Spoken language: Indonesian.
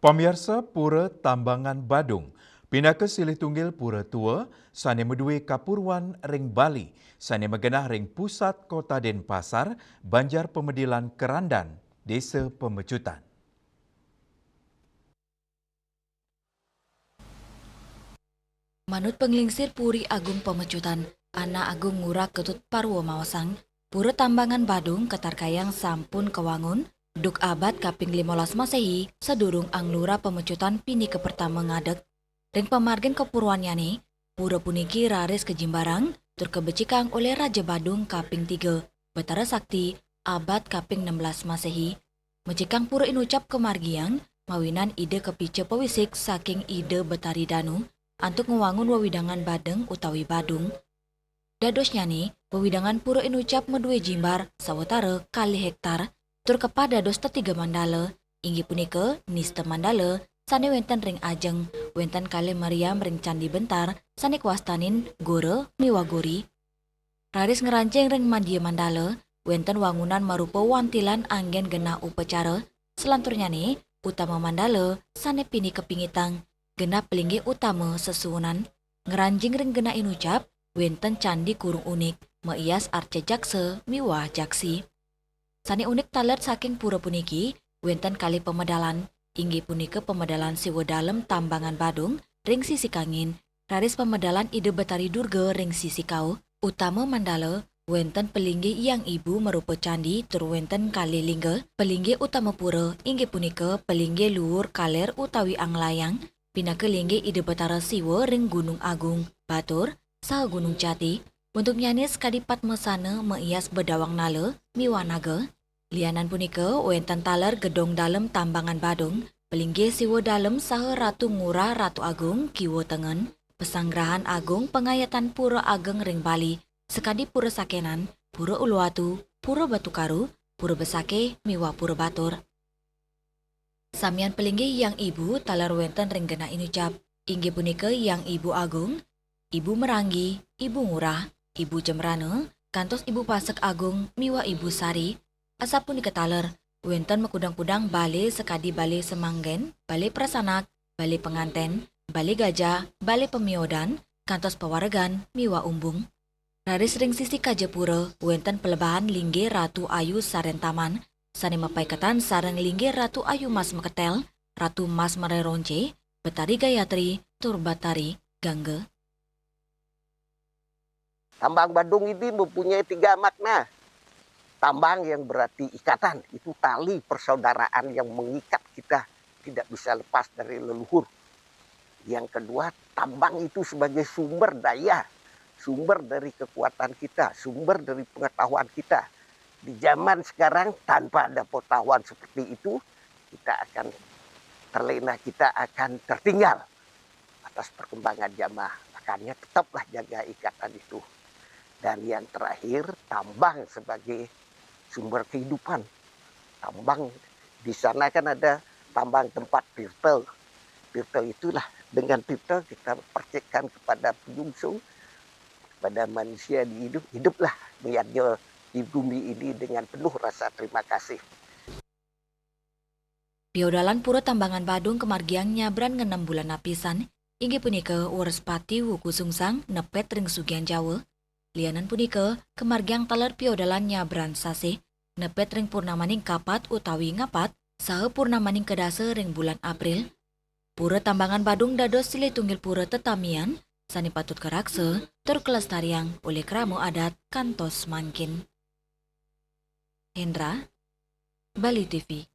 Pamirsa Pura Tambangan Badung, pinaka silih tunggil Pura Tua, sane medue Kapurwan ring Bali, sane megenah ring pusat kota Denpasar, Banjar Pemedilan Kerandan, Desa Pemecutan. Manut penglingsir Puri Agung Pemecutan, Ana Agung Ngurah Ketut Parwo Mawasang, Pura Tambangan Badung Ketarkayang Sampun Kewangun, Duk abad kaping 15 Masehi, sedurung Anglura Pemecutan pini ke pertama ngadeg, ring pemargen kepurwannya nih, Pura puniki raris ke Jimbarang, tur kebecikang oleh Raja Badung kaping 3, Betara Sakti, abad kaping 16 Masehi, mecikang Pura inucap kemargiang, mawinan ide kepice pewisik saking ide Betari Danu, antuk ngewangun wewidangan Badeng utawi Badung. Dadosnya nih, wewidangan Pura inucap medue jimbar sawetara kali hektar, tur kepada dados tetiga mandala, inggi punika niste mandala, sane wenten ring ajeng, wenten kali Mariam ring candi bentar, sane kuastanin gore miwagori. Raris ngeranceng ring mandia mandala, wenten wangunan marupa wantilan anggen genah upacara, selanturnya nih, utama mandala, sane pini kepingitang, genap pelinggi utama sesuunan, ngeranjing ring gena inucap, wenten candi kurung unik, meias arca jakse miwah jaksi. Sani unik taler saking pura puniki, wenten kali pemedalan, inggi punika pemedalan siwa dalem Tambangan Badung, ring sisi kangin, raris pemedalan ide Betari Durga ring sisi kau, utama mandala, wenten pelinggi yang ibu merupa candi tur wenten kali lingga, pelinggi utama pura, inggi punika pelinggi luhur kaler utawi anglayang, pinaka linggi ide Betara siwa ring Gunung Agung, Batur, saha Gunung Jati, untuk nyanis kadipat mesana meias bedawang nala, miwanaga. Lianan punika wenten taler gedong dalem Tambangan Badung, pelinggi siwa dalem saha Ratu Ngurah Ratu Agung kiwa tengen, pesanggrahan agung pengayatan Pura Ageng ring Bali, sekadi Pura Sakenan, Pura Uluwatu, Pura Batukaru, Pura Besake, miwa Pura Batur. Samian pelinggi yang ibu taler wenten ring gena inucap, inggi punika yang ibu agung, ibu Meranggi, ibu Ngurah, ibu Jemrane, kantos ibu Pasek Agung, miwa ibu Sari, asapun diketaler, wenten mekudang-kudang bale sekadi bale semanggen, bale prasanak, bale penganten, bale gajah, bale pemiodan, kantos pewaregan, miwa umbung. Raris ring sisi Kajepura, wenten pelebahan lingge Ratu Ayu Sarentaman, sane mapaikatan sareng lingge Ratu Ayu Mas Meketel, Ratu Mas Mereronce, Betari Gayatri, tur Batari Gangge. Tambang Badung ini mempunyai 3 makna. Tambang yang berarti ikatan, itu tali persaudaraan yang mengikat kita, tidak bisa lepas dari leluhur. Yang kedua, tambang itu sebagai sumber daya, sumber dari kekuatan kita, sumber dari pengetahuan kita. Di zaman sekarang tanpa ada pengetahuan seperti itu, kita akan terlena, kita akan tertinggal atas perkembangan zaman. Makanya tetaplah jaga ikatan itu. Dan yang terakhir, tambang sebagai sumber kehidupan. Tambang, di sana kan ada tambang tempat pirtel. Pirtel itulah, dengan pirtel kita percikkan kepada penyungsung, kepada manusia di hiduplah melihatnya di bumi ini dengan penuh rasa terima kasih. Piodalan Pura Tambangan Badung kemargiang nyabran nge 6 bulan napisan, inggi punika Urespati Wuku Sungsang nepet ring Sugian Jawa. Lianan punika kemargiang taler piodalan nyabran sasih, nepet ring purnamaning kapat utawi ngapat, saha purnamaning kedase ring bulan April. Pura Tambangan Badung dados silih tunggil pura tetamian, sani patut kerakse, tur kelestarian oleh keramu adat kantos mangkin. Hendra, Bali TV.